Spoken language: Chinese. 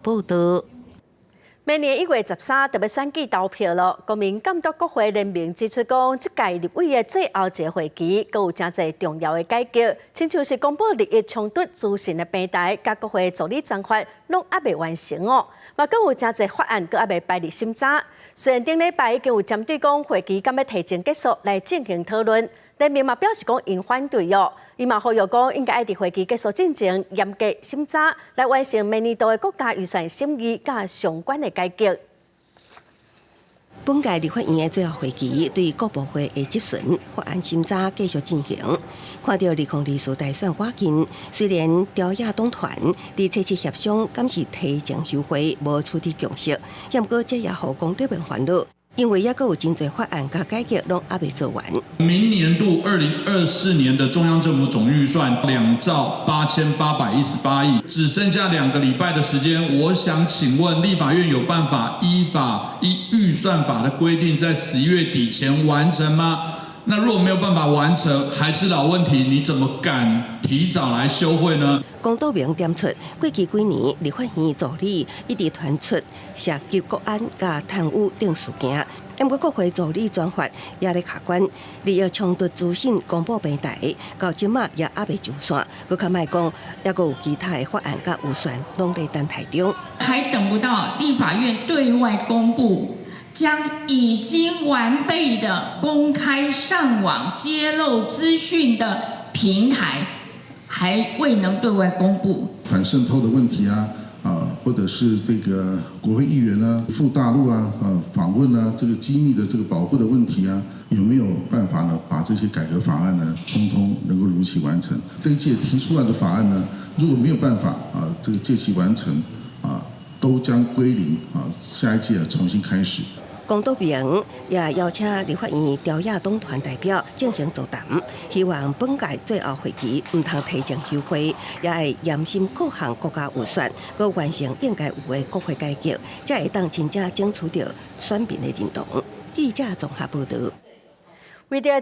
报道。 明年1月13特别选举投票了，国民监督国会联名指出讲，这届立委的最后一个会期，阁有真侪重要的改革，亲像是公布利益冲突咨询的平台，甲国会助理专法拢还未完成哦。嘛，阁有真侪法案阁还未排入审查。虽然顶礼拜已经有针对讲会期敢要提前结束来进行讨论，联名嘛表示讲因反对哦。伊嘛呼吁讲应该爱伫会期结束之前严格审查，来完成明年度的国家预算审议甲相关的改革。 本届立法院的最后会期，对各部会的质询、法案审查继续进行。看到2024大选瓦近，虽然朝野党团伫初次协商，敢是提前休会，无取得共识，不过这也互公这边烦恼。 因为也阁有真侪法案甲改革拢还未做完。明年度2024年的中央政府总预算2兆8818亿，只剩下2个礼拜的时间。我想请问立法院有办法依预算法的规定，在11月底前完成吗？ 那如果没有办法完成，还是老问题，你怎么敢提早来休会呢？公道明点出，过去几年立法院助理一直传出涉及国安甲贪污等事件，不过国会助理专法也咧卡关，利益冲突资讯公布平台到即马也还未上线，佮较莫讲，也佮有其他的法案甲预算拢在等待中，还等不到立法院对外公布。 将已经完备的公开上网揭露资讯的平台，还未能对外公布。反渗透的问题啊，或者是这个国会议员啊赴大陆啊，访问啊，这个机密的这个保护的问题啊，有没有办法呢？把这些改革法案呢，通通能够如期完成？这一届提出来的法案呢，如果没有办法这个届期完成都将归零下一届重新开始。 公道明也邀请立法院朝野党团代表进行座谈，希望本届最后会期唔通提前休会，也会严审各项国家预算，佮完成应该有的国会改革，才会当真正争取到选民的认同。记者综合报道。为了